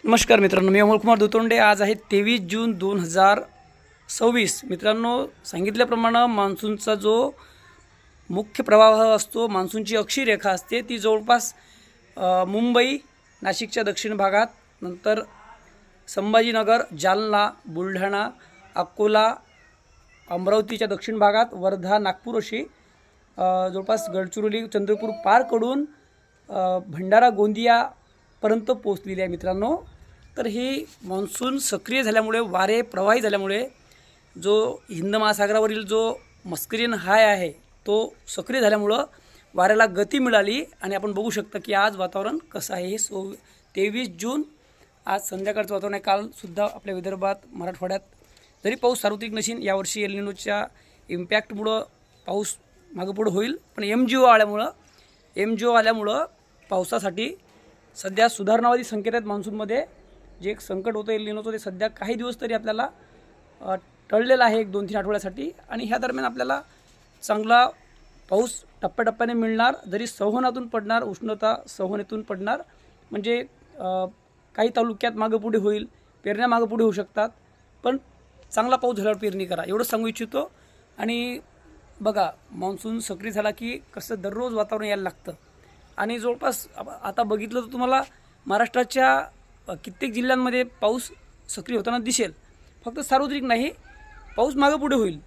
नमस्कार मित्रांनो, मी अमोल कुमार दुतोंडे। आज आहे 23 जून 2026। मित्रांनो, सांगितल्याप्रमाणे मान्सूनचा जो मुख्य प्रवाह असतो, मान्सूनची अक्षी रेखा असते, ती जवळपास मुंबई, नाशिकच्या दक्षिण भागात, नंतर संभाजीनगर, जालना, बुलढाणा, अकोला, अमरावतीच्या दक्षिण भागात, वर्धा, नागपूर अशी जवळपास गडचिरोली, चंद्रपूर पार करून भंडारा, गोंदियापर्यंत पोहोचलेली आहे मित्रांनो। तर ही मान्सून सक्रिय झाल्यामुळे, वारे प्रवाही झाल्यामुळे जो हिंद महासागरावरील जो मस्करीन हाय आहे तो सक्रिय झाल्यामुळं वाऱ्याला गती मिळाली आणि आपण बघू शकता की आज वातावरण कसं आहे। हे 23 जून आज संध्याकाळचं वातावरण आहे। कालसुद्धा आपल्या विदर्भात, मराठवाड्यात जरी पाऊस सार्वत्रिक नशीन, यावर्षी एल निनोच्या इम्पॅक्टमुळं पाऊस मागं पुढं होईल, पण एमजीओ आल्यामुळं पावसासाठी सध्या सुधारणावादी संकेत आहेत। मान्सूनमध्ये जे एक संकट होतं एल निनोचं, ते सध्या काही दिवस तरी आपल्याला टळलेलं आहे, 1-2-3 आठवड्यासाठी। आणि ह्या दरम्यान आपल्याला चांगला पाऊस टप्प्याटप्प्याने मिळणार, जरी संवहनातून पडणार, उष्णता संवहनेतून पडणार, म्हणजे काही तालुक्यात मागं पुढे होईल, पेरण्या मागं पुढे होऊ शकतात, पण चांगला पाऊस झाल्यावर पेरणी करा, एवढं सांगू इच्छितो। आणि बघा, मान्सून सक्रिय झाला की कसं दररोज वातावरण यायला लागतं। आणि जवळपास आता बघितलं तर तुम्हाला महाराष्ट्राच्या कित्येक जिल्ह्यांमध्ये पाऊस सक्रिय होताना दिसेल, फक्त सार्वत्रिक नाही, पाऊस मागं पुढे होईल।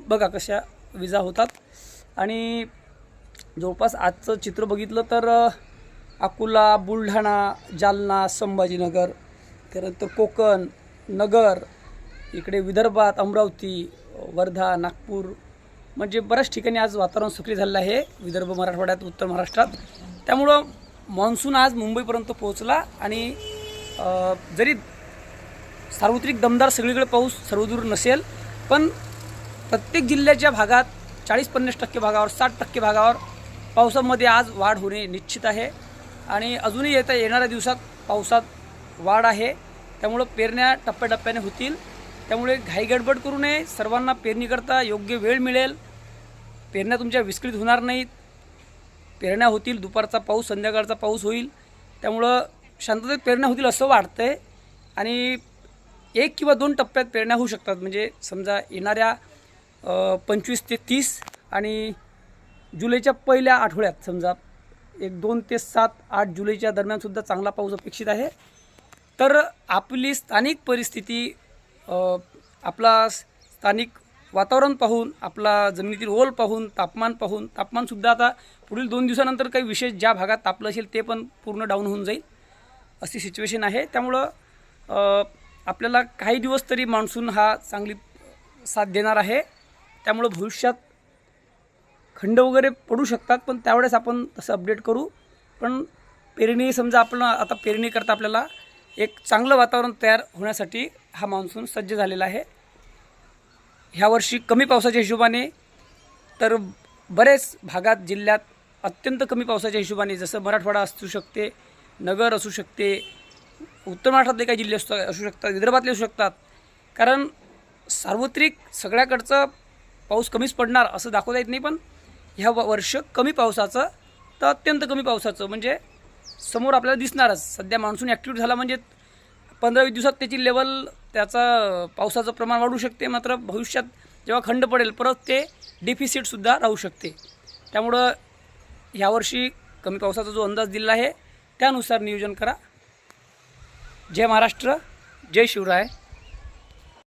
बघा कशा विजा होतात। आणि जवळपास आजचं चित्र बघितलं तर अकोला, बुलढाणा, जालना, संभाजीनगर, त्यानंतर कोकण, नगर, इकडे विदर्भात अमरावती, वर्धा, नागपूर, म्हणजे बऱ्याच ठिकाणी आज वातावरण सक्रिय झालेलं आहे, विदर्भ, मराठवाड्यात, उत्तर महाराष्ट्रात। त्यामुळं मान्सून आज मुंबईपर्यंत पोहोचला। आणि जरी सार्वत्रिक दमदार सगळीकडे पाऊस सर्वदूर नसेल, पण प्रत्येक जिल्ह्याच्या भागात 40-50% भागावर, 60% भागावर पावसामध्ये आज वाढ होणे निश्चित आहे। आणि अजूनही येणाऱ्या दिवसात पावसात वाढ आहे, त्यामुळं पेरण्या टप्प्याटप्प्याने होतील। त्यामुळे घाईगडबड करू नये, सर्वांना पेरणीकरता योग्य वेळ मिळेल, पेरण्या तुमच्या विस्कळीत होणार नाहीत, पेरण्या होतील, दुपारचा पाऊस, संध्याकाळचा पाऊस होईल, त्यामुळं शांततेत पेरण्या होतील असं वाटतंय। आणि 1 किंवा 2 टप्प्यात पेरण्या होऊ शकतात, म्हणजे समजा येणाऱ्या 25 ते 30 आणि जुलैच्या पहिल्या आठवड्यात, समजा 1-2 ते 7-8 जुलैच्या दरम्यानसुद्धा चांगला पाऊस अपेक्षित आहे। तर आपली स्थानिक परिस्थिती, आपला स्थानिक वातावरण पाहून, आपला जमिनीतील ओल पाहून, तापमानसुद्धा आता पुढील 2 दिवसानंतर काही विशेष ज्या भागात तापलं असेल ते पण पूर्ण डाऊन होऊन जाईल, अशी सिच्युएशन आहे। त्यामुळं आपल्याला काही दिवस तरी मान्सून हा चांगली साथ देणार आहे। त्यामुळं भविष्यात खंड वगैरे पडू शकतात, पण त्यावेळेस आपण तसं अपडेट करू। पण पेरणी, समजा आपण आता पेरणी करता, आपल्याला एक चांगलं वातावरण तयार होण्यासाठी हा मान्सून सज्ज झालेला आहे। ह्या वर्षी कमी पावसाच्या हिशोबाने तर बरेच भागात, जिल्ह्यात अत्यंत कमी पावसाच्या हिशोबाने, जसं मराठवाडा असू शकते, नगर असू शकते, उत्तर महाराष्ट्रातले काही जिल्हे असू शकतात, विदर्भातले असू शकतात, कारण सार्वत्रिक सगळ्याकडचं पाऊस कमीच पडणार असं दाखवता येत नाही। पण ह्या वर्ष कमी पावसाचं तर अत्यंत कमी पावसाचं म्हणजे समोर आपल्याला दिसणारच। सध्या मान्सून ॲक्टिव्ह झाला म्हणजे 15-20 दिवसात त्याची लेवल, त्याचा पावसाचं प्रमाण वाढू शकते, मात्र भविष्यात जेव्हा खंड पडेल परत ते डिफिसिटसुद्धा राहू शकते। त्यामुळं ह्यावर्षी कमी पावसाचा जो अंदाज दिला आहे त्यानुसार नियोजन करा। जय महाराष्ट्र, जय शिवराय।